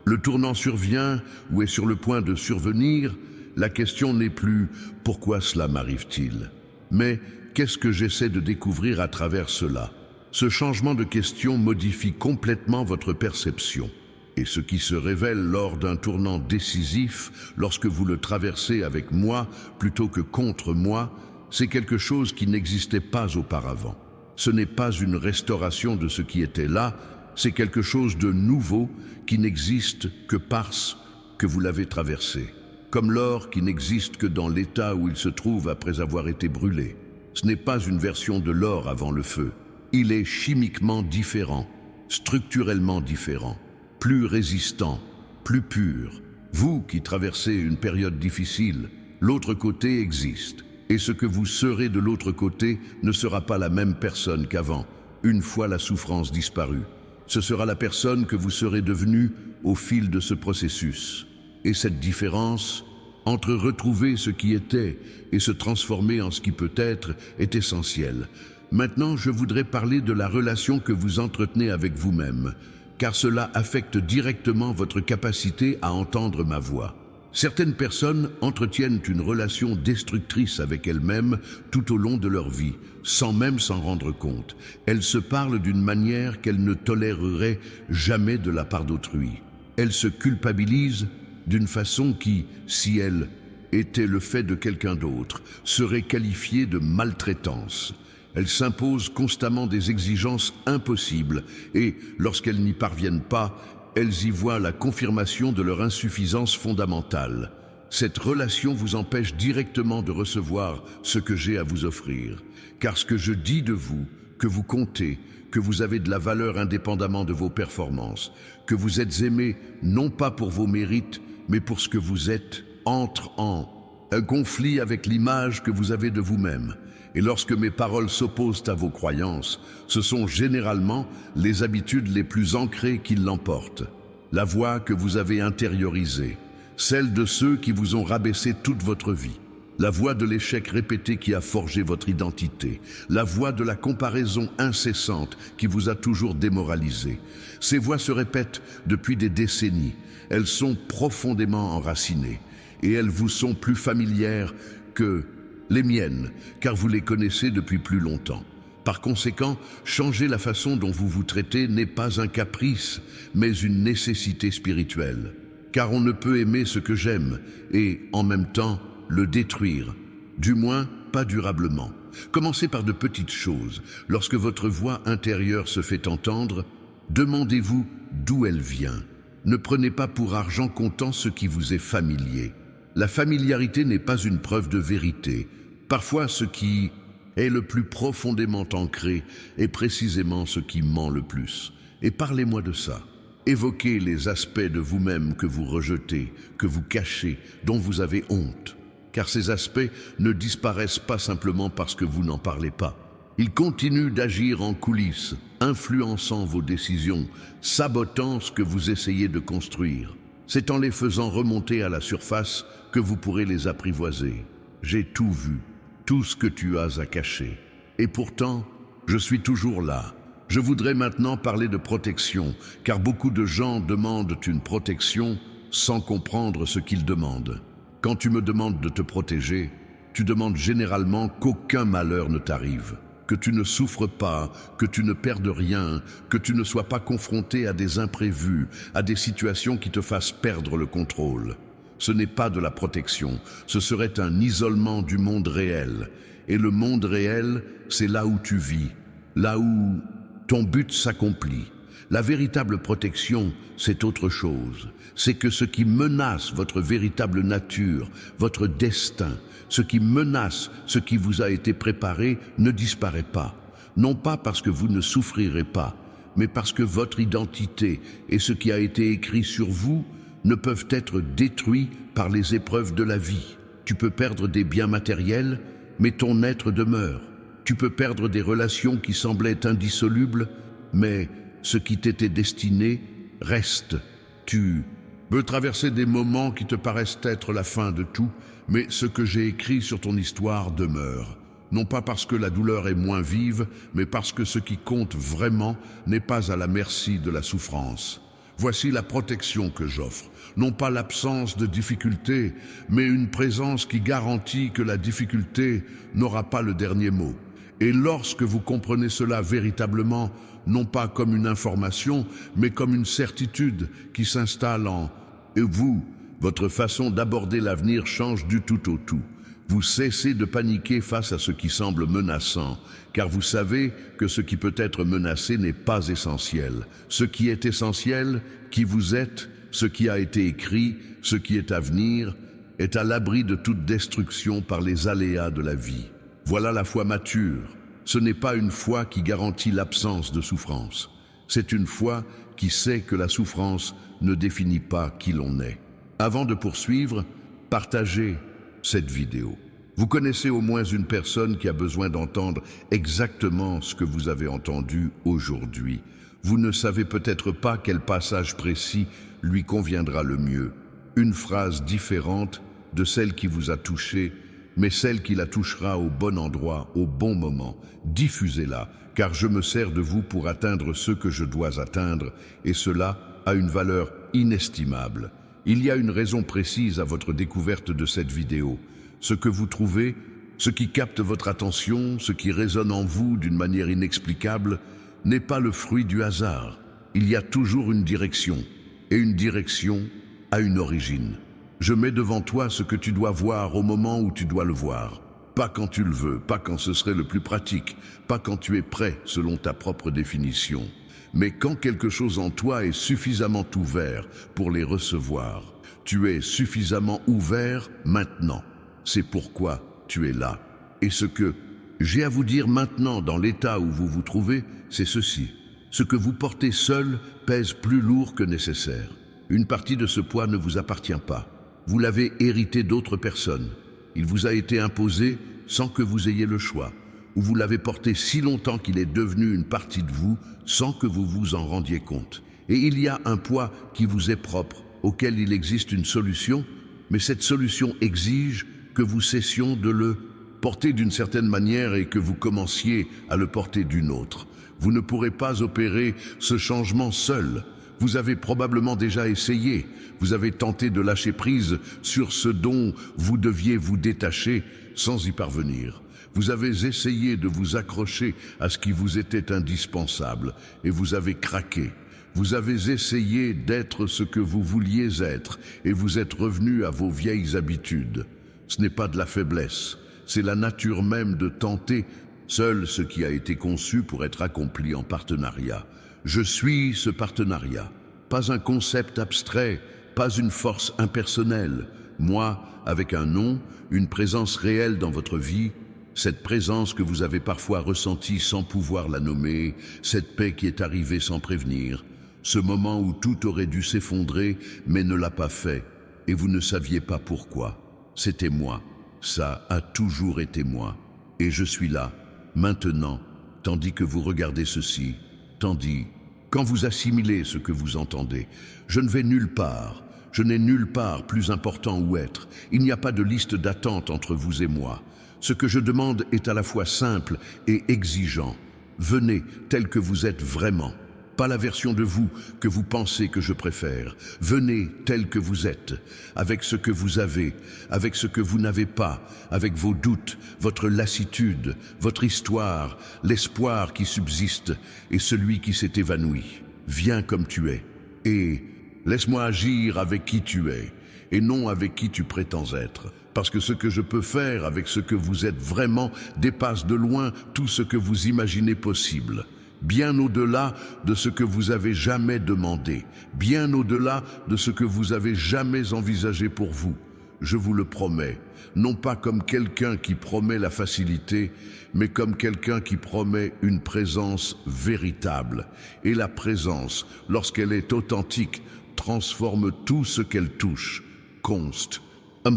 le tournant survient ou est sur le point de survenir, la question n'est plus « pourquoi cela m'arrive-t-il ?» mais « qu'est-ce que j'essaie de découvrir à travers cela ?» Ce changement de question modifie complètement votre perception. Et ce qui se révèle lors d'un tournant décisif, lorsque vous le traversez avec moi plutôt que contre moi, c'est quelque chose qui n'existait pas auparavant. Ce n'est pas une restauration de ce qui était là, c'est quelque chose de nouveau qui n'existe que parce que vous l'avez traversé. Comme l'or qui n'existe que dans l'état où il se trouve après avoir été brûlé. Ce n'est pas une version de l'or avant le feu. Il est chimiquement différent, structurellement différent. Plus résistant, plus pur. Vous qui traversez une période difficile, l'autre côté existe. Et ce que vous serez de l'autre côté ne sera pas la même personne qu'avant, une fois la souffrance disparue. Ce sera la personne que vous serez devenu au fil de ce processus. Et cette différence entre retrouver ce qui était et se transformer en ce qui peut être est essentielle. Maintenant, je voudrais parler de la relation que vous entretenez avec vous-même, car cela affecte directement votre capacité à entendre ma voix. Certaines personnes entretiennent une relation destructrice avec elles-mêmes tout au long de leur vie, sans même s'en rendre compte. Elles se parlent d'une manière qu'elles ne toléreraient jamais de la part d'autrui. Elles se culpabilisent d'une façon qui, si elle était le fait de quelqu'un d'autre, serait qualifiée de maltraitance. Elles s'imposent constamment des exigences impossibles et, lorsqu'elles n'y parviennent pas, elles y voient la confirmation de leur insuffisance fondamentale. Cette relation vous empêche directement de recevoir ce que j'ai à vous offrir. Car ce que je dis de vous, que vous comptez, que vous avez de la valeur indépendamment de vos performances, que vous êtes aimé non pas pour vos mérites, mais pour ce que vous êtes, entre en un conflit avec l'image que vous avez de vous-même. Et lorsque mes paroles s'opposent à vos croyances, ce sont généralement les habitudes les plus ancrées qui l'emportent. La voix que vous avez intériorisée, celle de ceux qui vous ont rabaissé toute votre vie. La voix de l'échec répété qui a forgé votre identité. La voix de la comparaison incessante qui vous a toujours démoralisé. Ces voix se répètent depuis des décennies. Elles sont profondément enracinées. Et elles vous sont plus familières que les miennes, car vous les connaissez depuis plus longtemps. Par conséquent, changer la façon dont vous vous traitez n'est pas un caprice, mais une nécessité spirituelle. Car on ne peut aimer ce que j'aime et, en même temps, le détruire. Du moins, pas durablement. Commencez par de petites choses. Lorsque votre voix intérieure se fait entendre, demandez-vous d'où elle vient. Ne prenez pas pour argent comptant ce qui vous est familier. La familiarité n'est pas une preuve de vérité. Parfois, ce qui est le plus profondément ancré est précisément ce qui ment le plus. Et parlez-moi de ça. Évoquez les aspects de vous-même que vous rejetez, que vous cachez, dont vous avez honte. Car ces aspects ne disparaissent pas simplement parce que vous n'en parlez pas. Ils continuent d'agir en coulisses, influençant vos décisions, sabotant ce que vous essayez de construire. C'est en les faisant remonter à la surface que vous pourrez les apprivoiser. J'ai tout vu, tout ce que tu as à cacher. Et pourtant, je suis toujours là. Je voudrais maintenant parler de protection, car beaucoup de gens demandent une protection sans comprendre ce qu'ils demandent. Quand tu me demandes de te protéger, tu demandes généralement qu'aucun malheur ne t'arrive, que tu ne souffres pas, que tu ne perdes rien, que tu ne sois pas confronté à des imprévus, à des situations qui te fassent perdre le contrôle. Ce n'est pas de la protection, ce serait un isolement du monde réel. Et le monde réel, c'est là où tu vis, là où ton but s'accomplit. La véritable protection, c'est autre chose. C'est que ce qui menace votre véritable nature, votre destin, ce qui menace ce qui vous a été préparé ne disparaît pas. Non pas parce que vous ne souffrirez pas, mais parce que votre identité et ce qui a été écrit sur vous ne peuvent être détruits par les épreuves de la vie. Tu peux perdre des biens matériels, mais ton être demeure. Tu peux perdre des relations qui semblaient indissolubles, mais ce qui t'était destiné reste. Tu peux traverser des moments qui te paraissent être la fin de tout, mais ce que j'ai écrit sur ton histoire demeure. Non pas parce que la douleur est moins vive, mais parce que ce qui compte vraiment n'est pas à la merci de la souffrance. Voici la protection que j'offre. Non pas l'absence de difficulté, mais une présence qui garantit que la difficulté n'aura pas le dernier mot. Et lorsque vous comprenez cela véritablement, non pas comme une information, mais comme une certitude qui s'installe en vous, votre façon d'aborder l'avenir change du tout au tout. Vous cessez de paniquer face à ce qui semble menaçant, car vous savez que ce qui peut être menacé n'est pas essentiel. Ce qui est essentiel, qui vous êtes, ce qui a été écrit, ce qui est à venir, est à l'abri de toute destruction par les aléas de la vie. Voilà la foi mature. Ce n'est pas une foi qui garantit l'absence de souffrance. C'est une foi qui sait que la souffrance ne définit pas qui l'on est. Avant de poursuivre, partagez cette vidéo. Vous connaissez au moins une personne qui a besoin d'entendre exactement ce que vous avez entendu aujourd'hui. Vous ne savez peut-être pas quel passage précis lui conviendra le mieux. Une phrase différente de celle qui vous a touché, mais celle qui la touchera au bon endroit, au bon moment. Diffusez-la, car je me sers de vous pour atteindre ce que je dois atteindre, et cela a une valeur inestimable. Il y a une raison précise à votre découverte de cette vidéo. Ce que vous trouvez, ce qui capte votre attention, ce qui résonne en vous d'une manière inexplicable, n'est pas le fruit du hasard. Il y a toujours une direction, et une direction a une origine. Je mets devant toi ce que tu dois voir au moment où tu dois le voir. Pas quand tu le veux, pas quand ce serait le plus pratique, pas quand tu es prêt selon ta propre définition. Mais quand quelque chose en toi est suffisamment ouvert pour les recevoir, tu es suffisamment ouvert maintenant. C'est pourquoi tu es là. Et ce que j'ai à vous dire maintenant dans l'état où vous vous trouvez, c'est ceci. Ce que vous portez seul pèse plus lourd que nécessaire. Une partie de ce poids ne vous appartient pas. Vous l'avez hérité d'autres personnes. Il vous a été imposé sans que vous ayez le choix. Ou vous l'avez porté si longtemps qu'il est devenu une partie de vous sans que vous vous en rendiez compte. Et il y a un poids qui vous est propre, auquel il existe une solution, mais cette solution exige que vous cessions de le porter d'une certaine manière et que vous commenciez à le porter d'une autre. Vous ne pourrez pas opérer ce changement seul. Vous avez probablement déjà essayé. Vous avez tenté de lâcher prise sur ce dont vous deviez vous détacher sans y parvenir. Vous avez essayé de vous accrocher à ce qui vous était indispensable et vous avez craqué. Vous avez essayé d'être ce que vous vouliez être et vous êtes revenu à vos vieilles habitudes. Ce n'est pas de la faiblesse, c'est la nature même de tenter seul ce qui a été conçu pour être accompli en partenariat. Je suis ce partenariat, pas un concept abstrait, pas une force impersonnelle. Moi, avec un nom, une présence réelle dans votre vie, cette présence que vous avez parfois ressentie sans pouvoir la nommer, cette paix qui est arrivée sans prévenir, ce moment où tout aurait dû s'effondrer mais ne l'a pas fait, et vous ne saviez pas pourquoi. C'était moi, ça a toujours été moi, et je suis là, maintenant, tandis que vous regardez ceci, tandis, quand vous assimilez ce que vous entendez, je ne vais nulle part, je n'ai nulle part plus important où être, il n'y a pas de liste d'attente entre vous et moi. Ce que je demande est à la fois simple et exigeant. Venez tel que vous êtes vraiment. Pas la version de vous que vous pensez que je préfère. Venez tel que vous êtes, avec ce que vous avez, avec ce que vous n'avez pas, avec vos doutes, votre lassitude, votre histoire, l'espoir qui subsiste et celui qui s'est évanoui. Viens comme tu es et laisse-moi agir avec qui tu es et non avec qui tu prétends être. Parce que ce que je peux faire avec ce que vous êtes vraiment dépasse de loin tout ce que vous imaginez possible. Bien au-delà de ce que vous avez jamais demandé, bien au-delà de ce que vous avez jamais envisagé pour vous. Je vous le promets, non pas comme quelqu'un qui promet la facilité, mais comme quelqu'un qui promet une présence véritable. Et la présence, lorsqu'elle est authentique, transforme tout ce qu'elle touche. Const.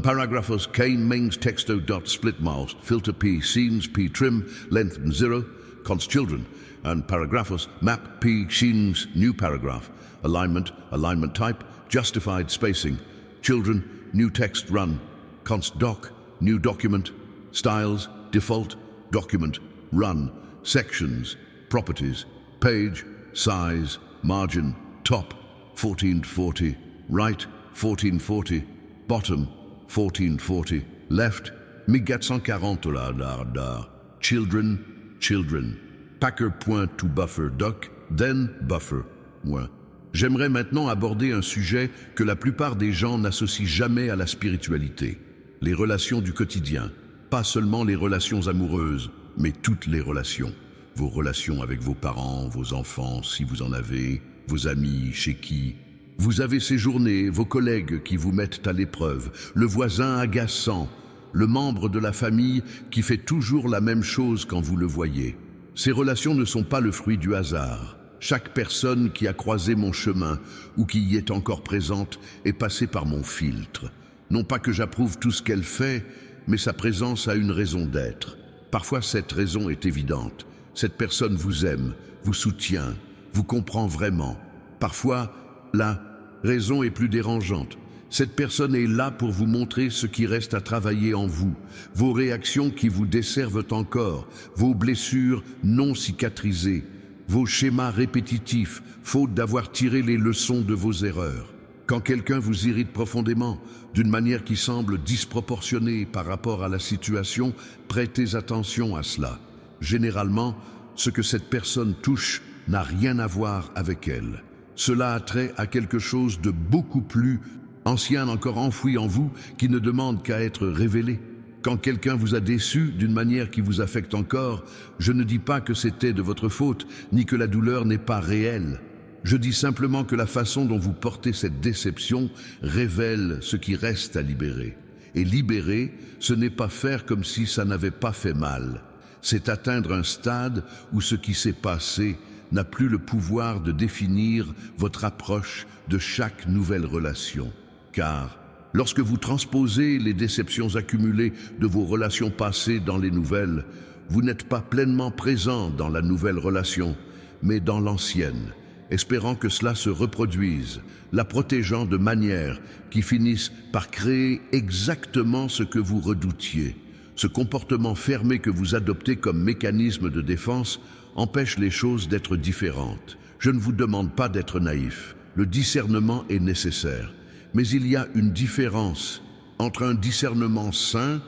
Paragraphos K mains texto dot split mouse filter p scenes p trim length 0 const children and paragraphos map p scenes new paragraph alignment type justified spacing children new text run const doc new document styles default document run sections properties page size margin top 1440 right 1440 bottom 1440 left 1440 children packer.toBuffer doc then buffer moins. J'aimerais maintenant aborder un sujet que la plupart des gens n'associent jamais à la spiritualité, les relations du quotidien, pas seulement les relations amoureuses, mais toutes les relations. Vos relations avec vos parents, vos enfants, si vous en avez, vos amis, chez qui vous avez séjourné, vos collègues qui vous mettent à l'épreuve, le voisin agaçant, le membre de la famille qui fait toujours la même chose quand vous le voyez. Ces relations ne sont pas le fruit du hasard. Chaque personne qui a croisé mon chemin ou qui y est encore présente est passée par mon filtre. Non pas que j'approuve tout ce qu'elle fait, mais sa présence a une raison d'être. Parfois cette raison est évidente. Cette personne vous aime, vous soutient, vous comprend vraiment. Parfois, la raison est plus dérangeante. Cette personne est là pour vous montrer ce qui reste à travailler en vous, vos réactions qui vous desservent encore, vos blessures non cicatrisées, vos schémas répétitifs, faute d'avoir tiré les leçons de vos erreurs. Quand quelqu'un vous irrite profondément, d'une manière qui semble disproportionnée par rapport à la situation, prêtez attention à cela. Généralement, ce que cette personne touche n'a rien à voir avec elle. Cela a trait à quelque chose de beaucoup plus ancien encore enfoui en vous qui ne demande qu'à être révélé. Quand quelqu'un vous a déçu d'une manière qui vous affecte encore, je ne dis pas que c'était de votre faute, ni que la douleur n'est pas réelle. Je dis simplement que la façon dont vous portez cette déception révèle ce qui reste à libérer. Et libérer, ce n'est pas faire comme si ça n'avait pas fait mal. C'est atteindre un stade où ce qui s'est passé n'a plus le pouvoir de définir votre approche de chaque nouvelle relation. Car lorsque vous transposez les déceptions accumulées de vos relations passées dans les nouvelles, vous n'êtes pas pleinement présent dans la nouvelle relation, mais dans l'ancienne, espérant que cela se reproduise, la protégeant de manière qui finissent par créer exactement ce que vous redoutiez. Ce comportement fermé que vous adoptez comme mécanisme de défense empêche les choses d'être différentes. Je ne vous demande pas d'être naïf. Le discernement est nécessaire. Mais il y a une différence entre un discernement sain,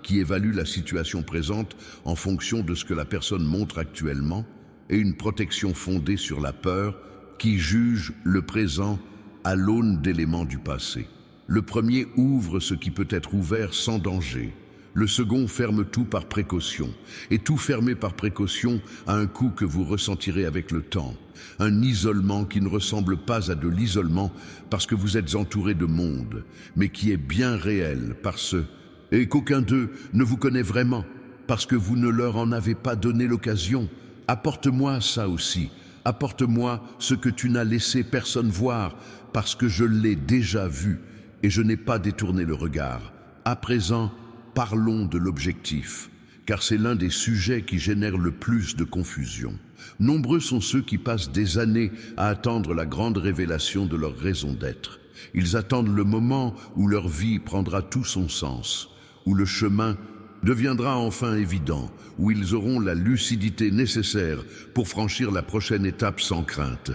qui évalue la situation présente en fonction de ce que la personne montre actuellement, et une protection fondée sur la peur qui juge le présent à l'aune d'éléments du passé. Le premier ouvre ce qui peut être ouvert sans danger. Le second ferme tout par précaution. Et tout fermé par précaution a un coût que vous ressentirez avec le temps. Un isolement qui ne ressemble pas à de l'isolement parce que vous êtes entouré de monde, mais qui est bien réel et qu'aucun d'eux ne vous connaît vraiment, parce que vous ne leur en avez pas donné l'occasion. Apporte-moi ça aussi. Apporte-moi ce que tu n'as laissé personne voir, parce que je l'ai déjà vu et je n'ai pas détourné le regard. À présent, parlons de l'objectif, car c'est l'un des sujets qui génère le plus de confusion. Nombreux sont ceux qui passent des années à attendre la grande révélation de leur raison d'être. Ils attendent le moment où leur vie prendra tout son sens, où le chemin deviendra enfin évident, où ils auront la lucidité nécessaire pour franchir la prochaine étape sans crainte.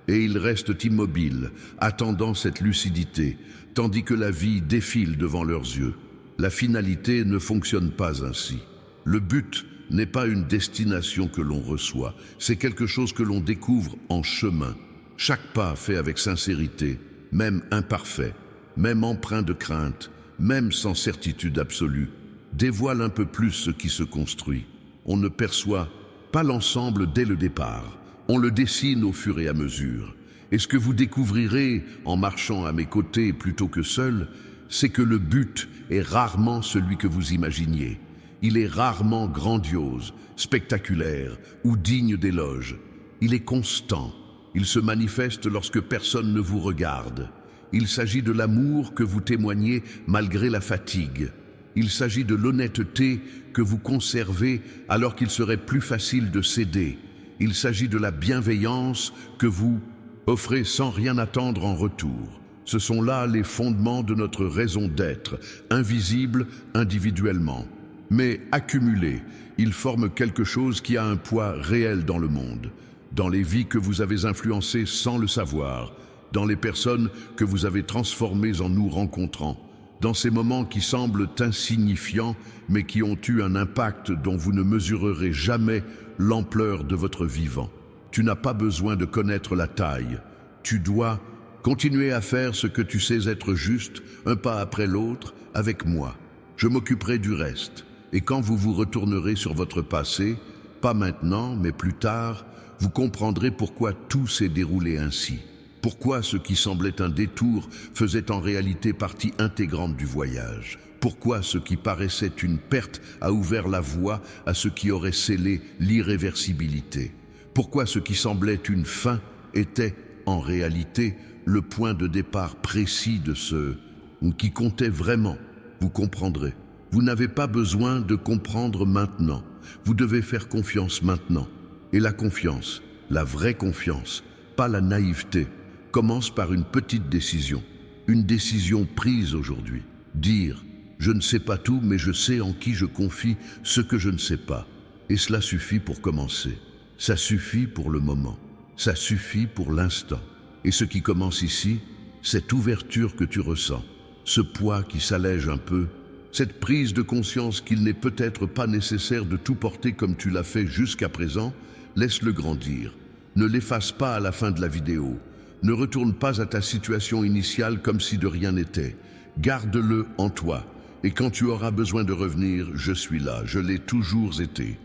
Et ils restent immobiles, attendant cette lucidité, tandis que la vie défile devant leurs yeux. La finalité ne fonctionne pas ainsi. Le but n'est pas une destination que l'on reçoit, c'est quelque chose que l'on découvre en chemin. Chaque pas fait avec sincérité, même imparfait, même empreint de crainte, même sans certitude absolue, dévoile un peu plus ce qui se construit. On ne perçoit pas l'ensemble dès le départ, on le dessine au fur et à mesure. Et ce que vous découvrirez en marchant à mes côtés plutôt que seul, c'est que le but est rarement celui que vous imaginiez. Il est rarement grandiose, spectaculaire ou digne d'éloge. Il est constant. Il se manifeste lorsque personne ne vous regarde. Il s'agit de l'amour que vous témoignez malgré la fatigue. Il s'agit de l'honnêteté que vous conservez alors qu'il serait plus facile de céder. Il s'agit de la bienveillance que vous offrez sans rien attendre en retour. Ce sont là les fondements de notre raison d'être, invisibles individuellement. Mais accumulés, ils forment quelque chose qui a un poids réel dans le monde, dans les vies que vous avez influencées sans le savoir, dans les personnes que vous avez transformées en nous rencontrant, dans ces moments qui semblent insignifiants, mais qui ont eu un impact dont vous ne mesurerez jamais l'ampleur de votre vivant. Tu n'as pas besoin de connaître la taille. Tu dois continuer à faire ce que tu sais être juste, un pas après l'autre, avec moi. Je m'occuperai du reste. Et quand vous vous retournerez sur votre passé, pas maintenant, mais plus tard, vous comprendrez pourquoi tout s'est déroulé ainsi. Pourquoi ce qui semblait un détour faisait en réalité partie intégrante du voyage. Pourquoi ce qui paraissait une perte a ouvert la voie à ce qui aurait scellé l'irréversibilité. Pourquoi ce qui semblait une fin était, en réalité, le point de départ précis de ce qui comptait vraiment. Vous comprendrez. Vous n'avez pas besoin de comprendre maintenant. Vous devez faire confiance maintenant. Et la confiance, la vraie confiance, pas la naïveté, commence par une petite décision. Une décision prise aujourd'hui. Dire « Je ne sais pas tout, mais je sais en qui je confie ce que je ne sais pas. » Et cela suffit pour commencer. Ça suffit pour le moment. Ça suffit pour l'instant. Et ce qui commence ici, cette ouverture que tu ressens, ce poids qui s'allège un peu, cette prise de conscience qu'il n'est peut-être pas nécessaire de tout porter comme tu l'as fait jusqu'à présent, laisse-le grandir. Ne l'efface pas à la fin de la vidéo. Ne retourne pas à ta situation initiale comme si de rien n'était. Garde-le en toi. Et quand tu auras besoin de revenir, je suis là, je l'ai toujours été.